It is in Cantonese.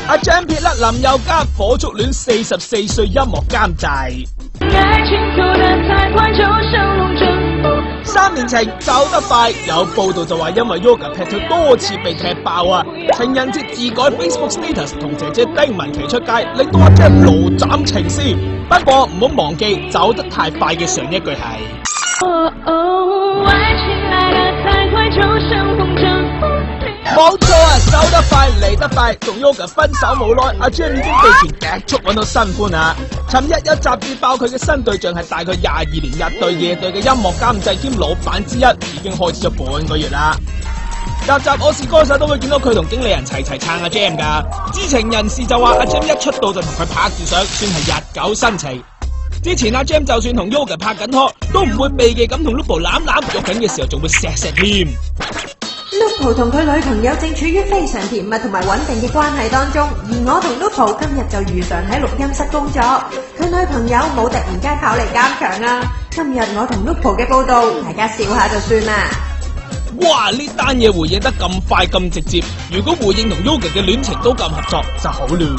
阿 Jam 撇甩林宥嘉，火速戀44歲音樂監製。3年情走得快，有報道就話因為 Yoga 劈腿多次被踢爆啊！情人節自改 Facebook status 同姐姐丁文琪出街，令到阿 Jam 怒斬情絲。不過唔好忘記走得太快嘅上一句係。冇錯啊，走得快嚟得快，同 Yoga 分手冇耐，阿 Jam 已經被傳極速揾到新歡啦。尋日有雜誌爆佢嘅新對象係大概22年日對夜對嘅音樂監製兼老闆之一，已經開始咗半個月啦。集我是歌手都會見到佢同經理人齊撐阿 Jam 噶。知情人士就話阿 Jam 一出道就同佢拍住相，算係日久生情。之前阿 Jam 就算同 Yoga 拍緊拖，都唔會避忌咁同 Lupo 攬喐緊嘅時候仲會錫添。Lupo 同佢女朋友正處於非常甜蜜同埋穩定嘅關係當中，而我同 Lupo 今日就如常喺錄音室工作，佢女朋友冇突然間跑嚟監場啊！今日我同 Lupo 嘅報道，大家笑下就算啦。哇！呢單嘢回應得咁快咁直接，如果回應同 Yoga 嘅戀情都咁合作就好了。